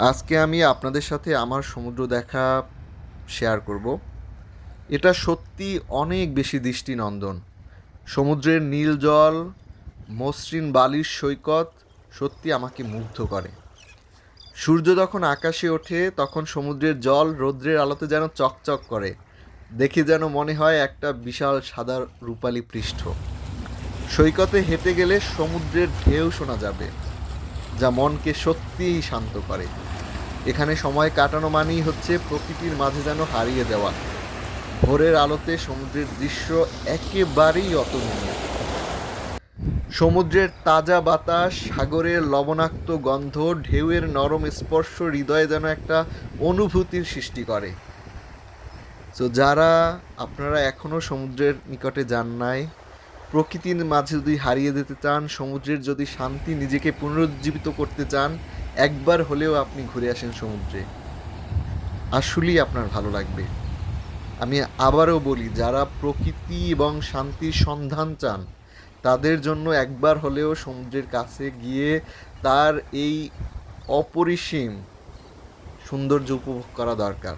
আজকে আমি আপনাদের সাথে আমার সমুদ্র দেখা শেয়ার করব। এটা সত্যি অনেক বেশি দৃষ্টিনন্দন। সমুদ্রের নীল জল, মসৃণ বালির সৈকত সত্যি আমাকে মুগ্ধ করে। সূর্য যখন আকাশে ওঠে তখন সমুদ্রের জল রৌদ্রের আলোতে যেন চকচক করে। দেখে যেন মনে হয় একটা বিশাল সাদা রূপালী পৃষ্ঠ। সৈকতে হেঁটে গেলে সমুদ্রের ঢেউ শোনা যাবে, যা মনকে সত্যিই শান্ত করে। এখানে সময় কাটানো মানেই হচ্ছে প্রকৃতির মাঝে যেন হারিয়ে যাওয়া। ভোরের আলোতে সমুদ্রের দৃশ্য একেবারেই অতুলনীয়। সমুদ্রের তাজা বাতাস, সাগরের লবণাক্ত গন্ধ, ঢেউয়ের নরম স্পর্শ হৃদয়ে যেন একটা অনুভূতির সৃষ্টি করে। তো যারা আপনারা এখনও সমুদ্রের নিকটে যান নাই, প্রকৃতির মাঝে যদি হারিয়ে যেতে চান, সমুদ্রের যদি শান্তি নিজেকে পুনরুজ্জীবিত করতে চান, একবার হলেও আপনি ঘুরে আসেন সমুদ্রে। আসলেই আপনার ভালো লাগবে। আমি আবারও বলি, যারা প্রকৃতি এবং শান্তির সন্ধান চান তাদের জন্য একবার হলেও সমুদ্রের কাছে গিয়ে তার এই অপরিসীম সৌন্দর্য উপভোগ করা দরকার।